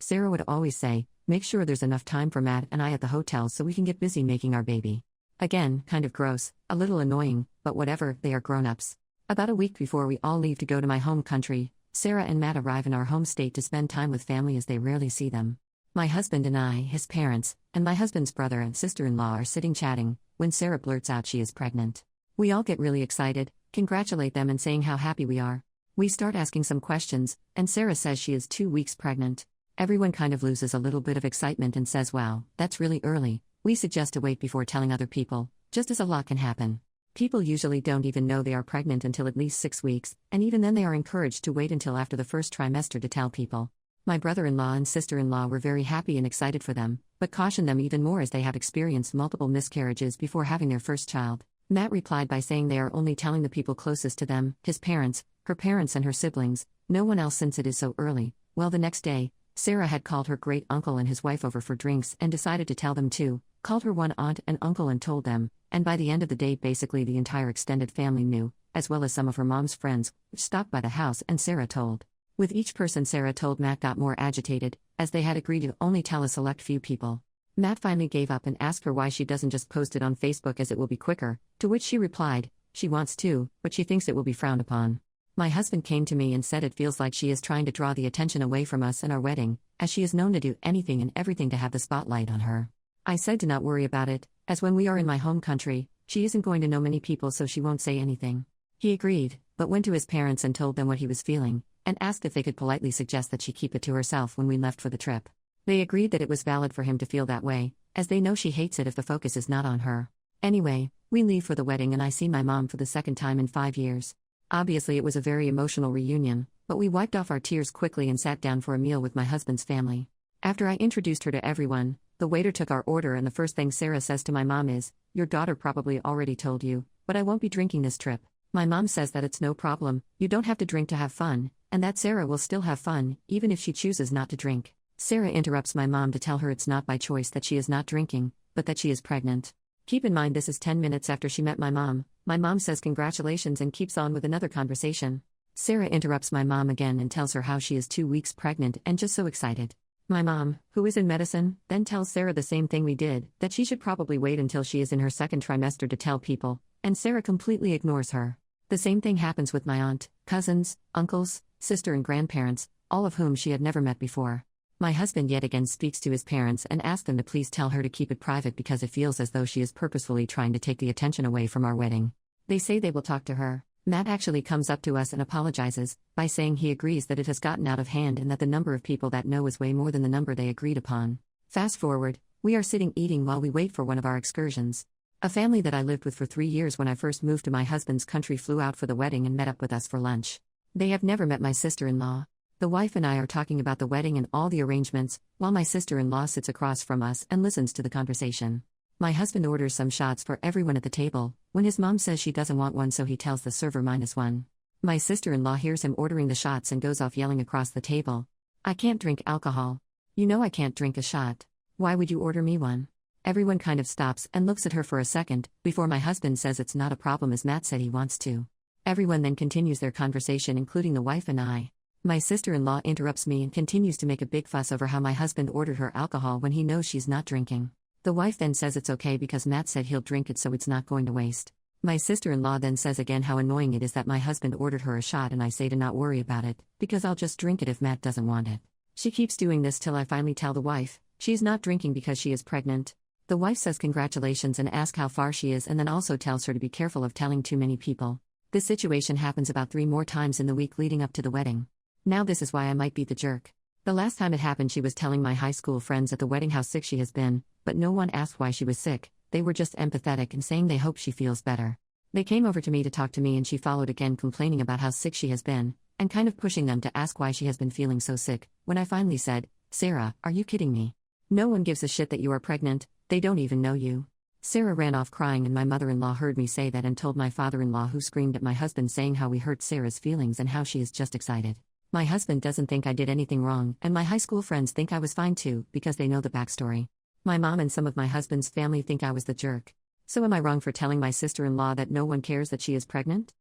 Sarah would always say, "Make sure there's enough time for Matt and I at the hotel so we can get busy making our baby." Again, kind of gross, a little annoying, but whatever, they are grown-ups. About a week before we all leave to go to my home country, Sarah and Matt arrive in our home state to spend time with family as they rarely see them. My husband and I, his parents, and my husband's brother and sister-in-law are sitting chatting, when Sarah blurts out she is pregnant. We all get really excited, congratulate them and saying how happy we are. We start asking some questions, and Sarah says she is 2 weeks pregnant. Everyone kind of loses a little bit of excitement and says, "Wow, that's really early." We suggest to wait before telling other people, just as a lot can happen. People usually don't even know they are pregnant until at least 6 weeks, and even then they are encouraged to wait until after the first trimester to tell people. My brother-in-law and sister-in-law were very happy and excited for them, but cautioned them even more as they have experienced multiple miscarriages before having their first child. Matt replied by saying they are only telling the people closest to them, his parents, her parents and her siblings, no one else since it is so early. Well, the next day, Sarah had called her great-uncle and his wife over for drinks and decided to tell them too, called her one aunt and uncle and told them, and by the end of the day basically the entire extended family knew, as well as some of her mom's friends, which stopped by the house and Sarah told. With each person Sarah told, Matt got more agitated, as they had agreed to only tell a select few people. Matt finally gave up and asked her why she doesn't just post it on Facebook as it will be quicker, to which she replied, she wants to, but she thinks it will be frowned upon. My husband came to me and said it feels like she is trying to draw the attention away from us and our wedding, as she is known to do anything and everything to have the spotlight on her. I said to not worry about it, as when we are in my home country, she isn't going to know many people so she won't say anything. He agreed, but went to his parents and told them what he was feeling, and asked if they could politely suggest that she keep it to herself when we left for the trip. They agreed that it was valid for him to feel that way, as they know she hates it if the focus is not on her. Anyway, we leave for the wedding and I see my mom for the second time in 5 years. Obviously it was a very emotional reunion, but we wiped off our tears quickly and sat down for a meal with my husband's family. After I introduced her to everyone, the waiter took our order and the first thing Sarah says to my mom is, "Your daughter probably already told you, but I won't be drinking this trip." My mom says that it's no problem, you don't have to drink to have fun, and that Sarah will still have fun, even if she chooses not to drink. Sarah interrupts my mom to tell her it's not by choice that she is not drinking, but that she is pregnant. Keep in mind this is 10 minutes after she met my mom. My mom says congratulations and keeps on with another conversation. Sarah interrupts my mom again and tells her how she is 2 weeks pregnant and just so excited. My mom, who is in medicine, then tells Sarah the same thing we did, that she should probably wait until she is in her second trimester to tell people, and Sarah completely ignores her. The same thing happens with my aunt, cousins, uncles, sister and grandparents, all of whom she had never met before. My husband yet again speaks to his parents and asks them to please tell her to keep it private because it feels as though she is purposefully trying to take the attention away from our wedding. They say they will talk to her. Matt actually comes up to us and apologizes, by saying he agrees that it has gotten out of hand and that the number of people that know is way more than the number they agreed upon. Fast forward, we are sitting eating while we wait for one of our excursions. A family that I lived with for 3 years when I first moved to my husband's country flew out for the wedding and met up with us for lunch. They have never met my sister-in-law. The wife and I are talking about the wedding and all the arrangements, while my sister-in-law sits across from us and listens to the conversation. My husband orders some shots for everyone at the table, when his mom says she doesn't want one so he tells the server -1. My sister-in-law hears him ordering the shots and goes off yelling across the table, "I can't drink alcohol. You know I can't drink a shot. Why would you order me one?" Everyone kind of stops and looks at her for a second, before my husband says it's not a problem as Matt said he wants to. Everyone then continues their conversation including the wife and I. My sister-in-law interrupts me and continues to make a big fuss over how my husband ordered her alcohol when he knows she's not drinking. The wife then says it's okay because Matt said he'll drink it so it's not going to waste. My sister-in-law then says again how annoying it is that my husband ordered her a shot and I say to not worry about it, because I'll just drink it if Matt doesn't want it. She keeps doing this till I finally tell the wife, she's not drinking because she is pregnant. The wife says congratulations and asks how far she is and then also tells her to be careful of telling too many people. This situation happens about 3 more times in the week leading up to the wedding. Now this is why I might be the jerk. The last time it happened she was telling my high school friends at the wedding how sick she has been, but no one asked why she was sick, they were just empathetic and saying they hope she feels better. They came over to me to talk to me and she followed again complaining about how sick she has been, and kind of pushing them to ask why she has been feeling so sick, when I finally said, "Sarah, are you kidding me? No one gives a shit that you are pregnant, they don't even know you." Sarah ran off crying and my mother-in-law heard me say that and told my father-in-law who screamed at my husband saying how we hurt Sarah's feelings and how she is just excited. My husband doesn't think I did anything wrong and my high school friends think I was fine too because they know the backstory. My mom and some of my husband's family think I was the jerk. So am I wrong for telling my sister-in-law that no one cares that she is pregnant?